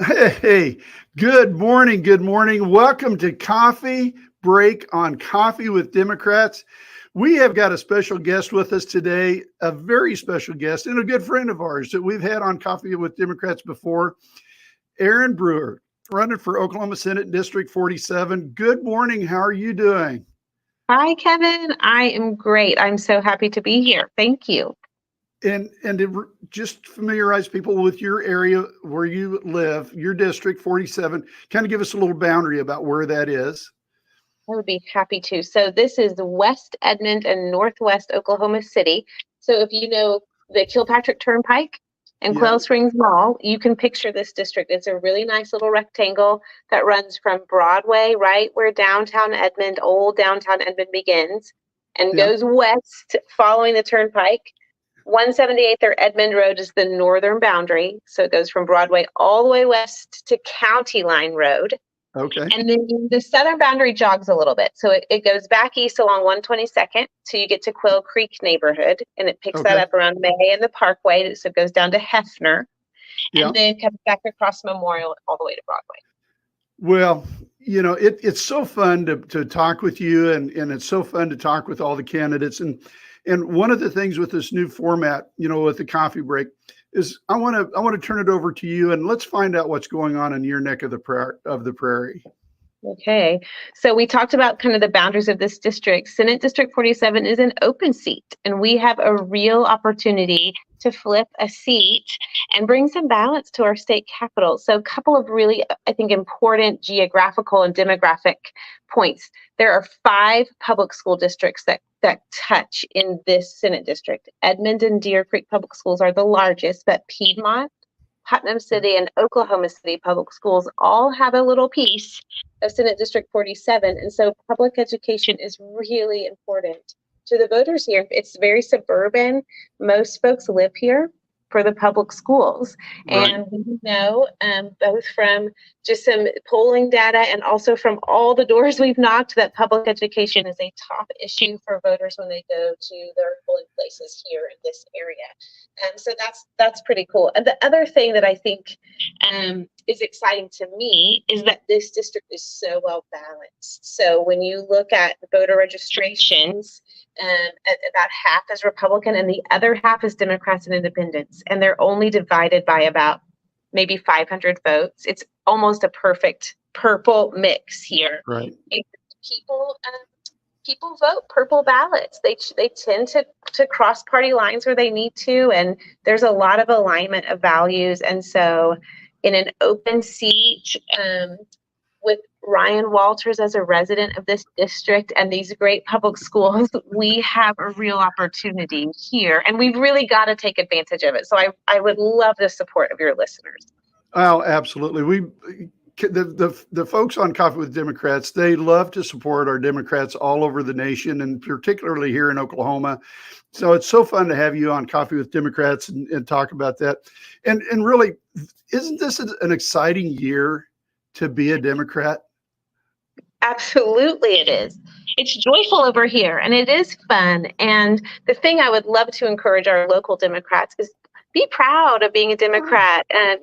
Hey, good morning. Good morning. Welcome to Coffee Break on Coffee with Democrats. We have got a special guest with us today, a very special guest and a good friend of ours that we've had on Coffee with Democrats before, Erin Brewer, running for Oklahoma Senate District 47. Good morning. How are you doing? Hi, Kevin. I am great. I'm so happy to be here. Thank you. And to just familiarize people with your area where you live, your district 47, kind of give us a little boundary about where that is. I would be happy to. So this is West Edmond and Northwest Oklahoma City. So if you know the Kilpatrick Turnpike and Yeah. Quail Springs Mall, you can picture this district. It's a really nice little rectangle that runs from Broadway, right where old downtown Edmond begins, and Yeah. goes west following the turnpike. 178th or Edmond Road is the northern boundary. So it goes from Broadway all the way west to County Line Road. Okay. And then the southern boundary jogs a little bit. So it goes back east along 122nd. So you get to Quail Creek neighborhood, and it picks that Okay. up around May and the Parkway. So it goes down to Hefner Yeah. and then comes back across Memorial all the way to Broadway. Well, it's so fun to talk with you, and it's so fun to talk with all the candidates. And one of the things with this new format, with the coffee break, is I want to turn it over to you, and let's find out what's going on in your neck of the prairie. Okay, so we talked about kind of the boundaries of this district. Senate District 47 is an open seat, and we have a real opportunity to flip a seat and bring some balance to our state capital. So a couple of really, I think, important geographical and demographic points. There are 5 public school districts that touch in this Senate district. Edmond and Deer Creek Public Schools are the largest, but Piedmont, Putnam City, and Oklahoma City Public Schools all have a little piece of Senate District 47. And so public education is really important to the voters here. It's very suburban. Most folks live here for the public schools. Right. And we know both from just some polling data and also from all the doors we've knocked that public education is a top issue for voters when they go to their polling places here in this area. So that's pretty cool. And the other thing that I think is exciting to me is that this district is so well balanced. So when you look at voter registrations, about half is Republican and the other half is Democrats and Independents, and they're only divided by about maybe 500 votes. It's almost a perfect purple mix here. Right. And people vote purple ballots. They tend to cross party lines where they need to, and there's a lot of alignment of values. And so, in an open seat, with Ryan Walters as a resident of this district and these great public schools, we have a real opportunity here, and we've really got to take advantage of it. So I would love the support of your listeners. Oh, absolutely. The folks on Coffee with Democrats, they love to support our Democrats all over the nation, and particularly here in Oklahoma. So it's so fun to have you on Coffee with Democrats and talk about that. And really, isn't this an exciting year to be a Democrat? Absolutely, it is. It's joyful over here and it is fun. And the thing I would love to encourage our local Democrats is be proud of being a Democrat. And,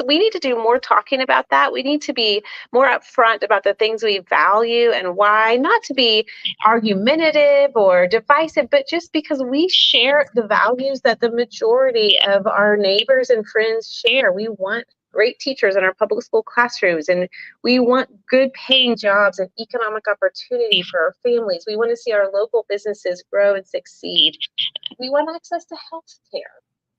we need to do more talking about that. We need to be more upfront about the things we value and why, not to be argumentative or divisive, but just because we share the values that the majority of our neighbors and friends share. We want great teachers in our public school classrooms, and we want good paying jobs and economic opportunity for our families. We want to see our local businesses grow and succeed. We want access to health care.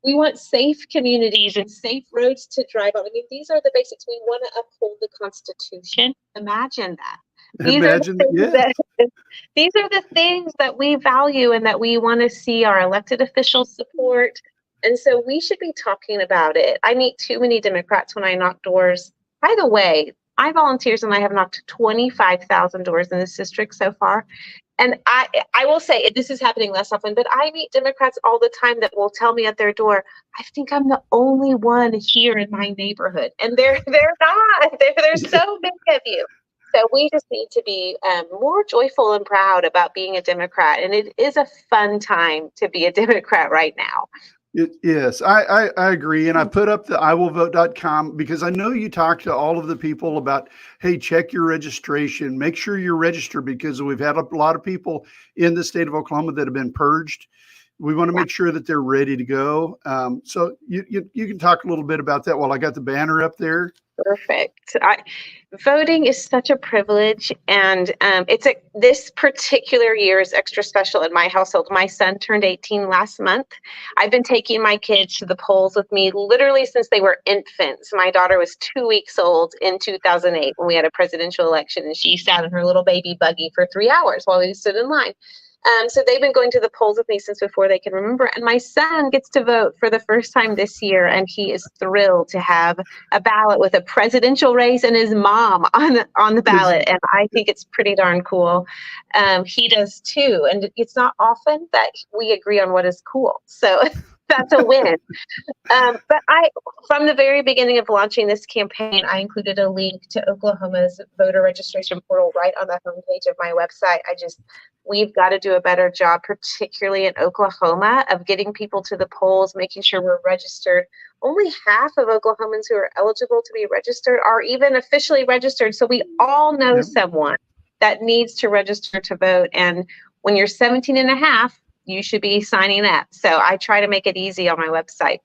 We want safe communities and safe roads to drive on. I mean, these are the basics. We want to uphold the Constitution. Imagine that. These are the Imagine, things yes. these are the things that we value and that we want to see our elected officials support. And so we should be talking about it. I meet too many Democrats when I knock doors. By the way, I volunteers and I have knocked 25,000 doors in this district so far. And I will say this is happening less often, but I meet Democrats all the time that will tell me at their door, I think I'm the only one here in my neighborhood. And they're not. There's so many of you. So we just need to be more joyful and proud about being a Democrat. And it is a fun time to be a Democrat right now. Yes, I agree. And I put up the iwillvote.com because I know you talk to all of the people about, hey, check your registration, make sure you're registered because we've had a lot of people in the state of Oklahoma that have been purged. We want to Yeah. make sure that they're ready to go. So you can talk a little bit about that while I got the banner up there. Perfect. Voting is such a privilege, and this particular year is extra special in my household. My son turned 18 last month. I've been taking my kids to the polls with me literally since they were infants. My daughter was 2 weeks old in 2008 when we had a presidential election, and she sat in her little baby buggy for 3 hours while we stood in line. So they've been going to the polls with me since before they can remember. And my son gets to vote for the first time this year, and he is thrilled to have a ballot with a presidential race and his mom on the Is ballot. And I think it's pretty darn cool. He does too. And it's not often that we agree on what is cool. So that's a win. But from the very beginning of launching this campaign, I included a link to Oklahoma's voter registration portal right on the homepage of my website. We've got to do a better job, particularly in Oklahoma, of getting people to the polls, making sure we're registered. Only half of Oklahomans who are eligible to be registered are even officially registered. So we all know Yep. someone that needs to register to vote. And when you're 17 and a half, you should be signing up. So I try to make it easy on my website.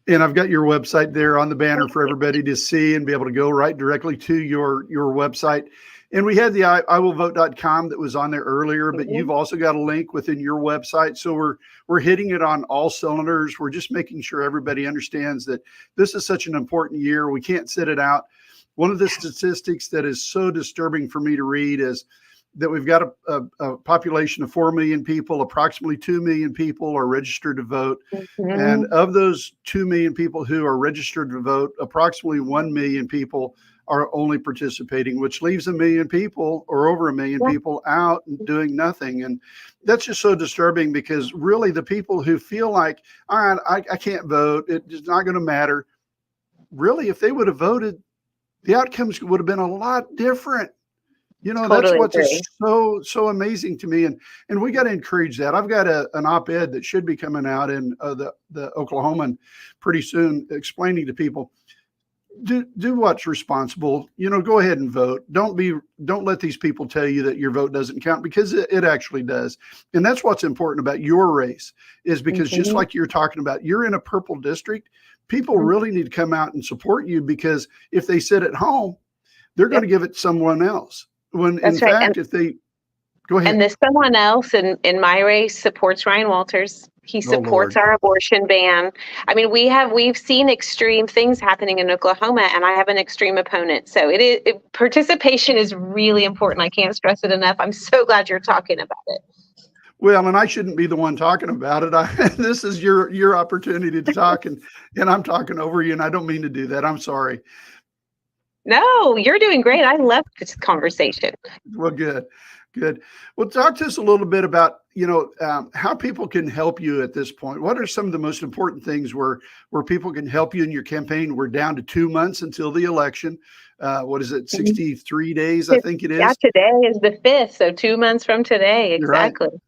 And I've got your website there on the banner for everybody to see and be able to go right directly to your website. And we had the iwillvote.com that was on there earlier, but you've also got a link within your website. So we're hitting it on all cylinders. We're just making sure everybody understands that this is such an important year. We can't sit it out. One of the statistics that is so disturbing for me to read is that we've got a population of 4 million people, approximately 2 million people are registered to vote. And of those 2 million people who are registered to vote, approximately 1 million people are only participating, which leaves a million people or over a million people out and doing nothing. And that's just so disturbing because really the people who feel like, all right, I can't vote, it's not going to matter. Really, if they would have voted, the outcomes would have been a lot different. You know, that's Totally what's agree. so amazing to me, and we got to encourage that. I've got an op-ed that should be coming out in the Oklahoman pretty soon, explaining to people do what's responsible. You know, go ahead and vote. Don't let these people tell you that your vote doesn't count because it actually does. And that's what's important about your race is because just like you're talking about, you're in a purple district. People really need to come out and support you because if they sit at home, they're going to give it to someone else. When That's in right. fact, if they go ahead. And this someone else in my race supports Ryan Walters. He Oh supports Lord. our abortion ban. I mean, we've seen extreme things happening in Oklahoma, and I have an extreme opponent. So participation is really important. I can't stress it enough. I'm so glad you're talking about it. Well, and I shouldn't be the one talking about it. This is your opportunity to talk, and I'm talking over you, and I don't mean to do that. I'm sorry. No, you're doing great. I love this conversation. Well, good. Well, talk to us a little bit about how people can help you at this point. What are some of the most important things where people can help you in your campaign? We're down to 2 months until the election. What is it? 63 days, I think it is. Yeah, today is the 5th, so 2 months from today, You're right. exactly.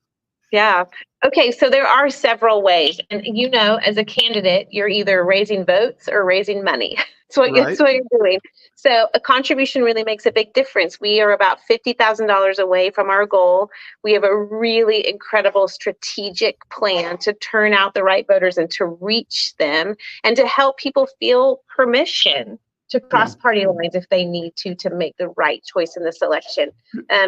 Yeah. Okay, so there are several ways. And as a candidate, you're either raising votes or raising money. That's what you're doing. So a contribution really makes a big difference. We are about $50,000 away from our goal. We have a really incredible strategic plan to turn out the right voters and to reach them and to help people feel permission to cross party lines if they need to make the right choice in this election.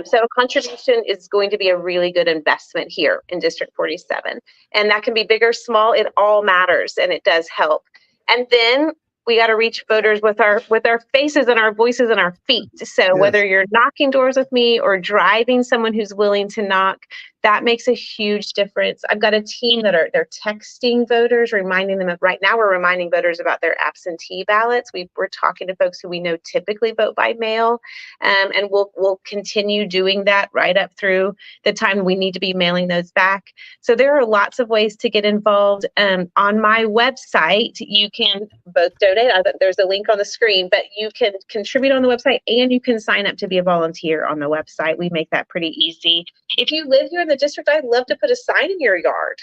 So a contribution is going to be a really good investment here in District 47. And that can be big or small. It all matters, and it does help. And then we got to reach voters with our faces and our voices and our feet. So whether you're knocking doors with me or driving someone who's willing to knock, that makes a huge difference. I've got a team they're texting voters, reminding them right now we're reminding voters about their absentee ballots. We're talking to folks who we know typically vote by mail, and we'll continue doing that right up through the time we need to be mailing those back. So there are lots of ways to get involved. On my website, you can both donate. There's a link on the screen, but you can contribute on the website and you can sign up to be a volunteer on the website. We make that pretty easy. If you live here in the district, I'd love to put a sign in your yard.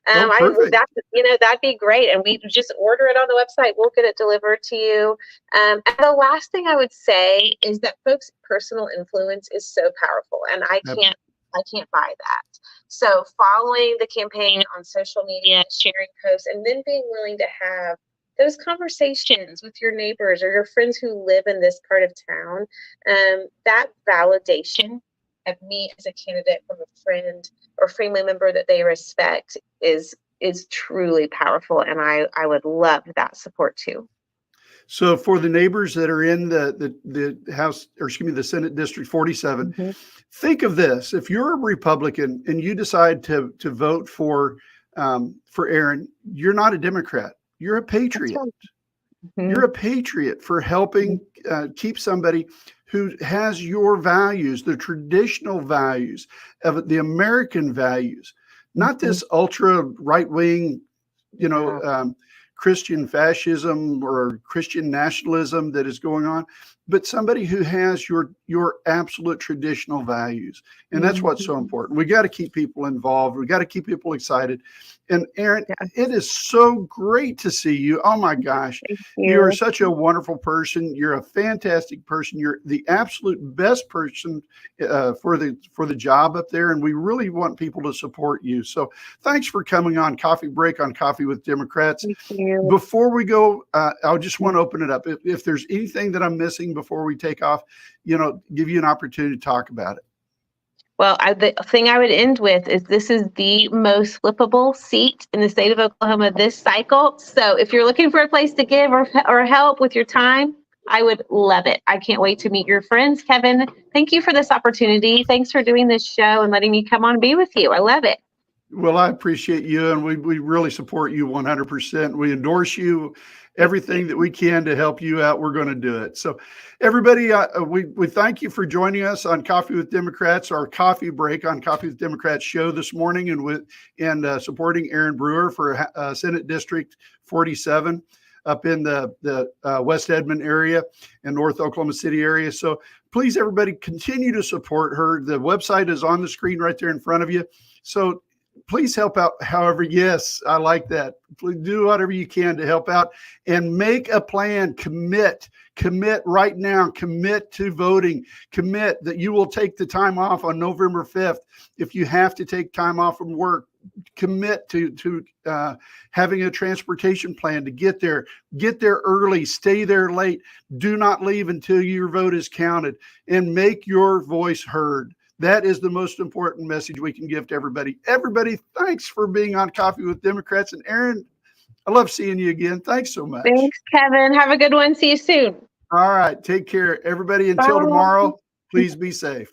Oh, perfect. That'd be great. And we just order it on the website. We'll get it delivered to you. And the last thing I would say is that folks' personal influence is so powerful, and I can't buy that. So following the campaign on social media, sharing posts, and then being willing to have those conversations with your neighbors or your friends who live in this part of town, that validation of me as a candidate from a friend or family member that they respect is truly powerful, and I would love that support too. So for the neighbors that are in the House, or excuse me, the Senate District 47, Mm-hmm. think of this: if you're a Republican and you decide to vote for Erin, you're not a Democrat. You're a patriot. Right. Mm-hmm. You're a patriot for helping keep somebody who has your values, the traditional values of the American values, not this ultra right wing, Christian fascism or Christian nationalism that is going on, but somebody who has your absolute traditional values. And that's what's so important. We got to keep people involved. We got to keep people excited. And Erin, it is so great to see you. Oh my gosh. You are such a wonderful person. You're a fantastic person. You're the absolute best person for the job up there. And we really want people to support you. So thanks for coming on Coffee Break on Coffee with Democrats. Before we go, I just want to open it up. If there's anything that I'm missing before we take off, give you an opportunity to talk about it. Well, the thing I would end with is this is the most flippable seat in the state of Oklahoma this cycle. So if you're looking for a place to give or help with your time, I would love it. I can't wait to meet your friends. Kevin, thank you for this opportunity. Thanks for doing this show and letting me come on and be with you. I love it. Well, I appreciate you, and we really support you 100%. We endorse you. Everything that we can to help you out, we're going to do it. So everybody, we thank you for joining us on Coffee with Democrats, our coffee break on Coffee with Democrats show this morning, and supporting Erin Brewer for Senate District 47 up in the West Edmond area and North Oklahoma City area. So please, everybody, continue to support her. The website is on the screen right there in front of you. So please help out. However, yes, I like that. Please do whatever you can to help out and make a plan. Commit right now. Commit to voting. Commit that you will take the time off on November 5th. If you have to take time off from work, commit to having a transportation plan to get there. Get there early. Stay there late. Do not leave until your vote is counted, and make your voice heard. That is the most important message we can give to everybody. Everybody, thanks for being on Coffee with Democrats. And Erin, I love seeing you again. Thanks so much. Thanks, Kevin. Have a good one. See you soon. All right. Take care, everybody. Until tomorrow, please be safe.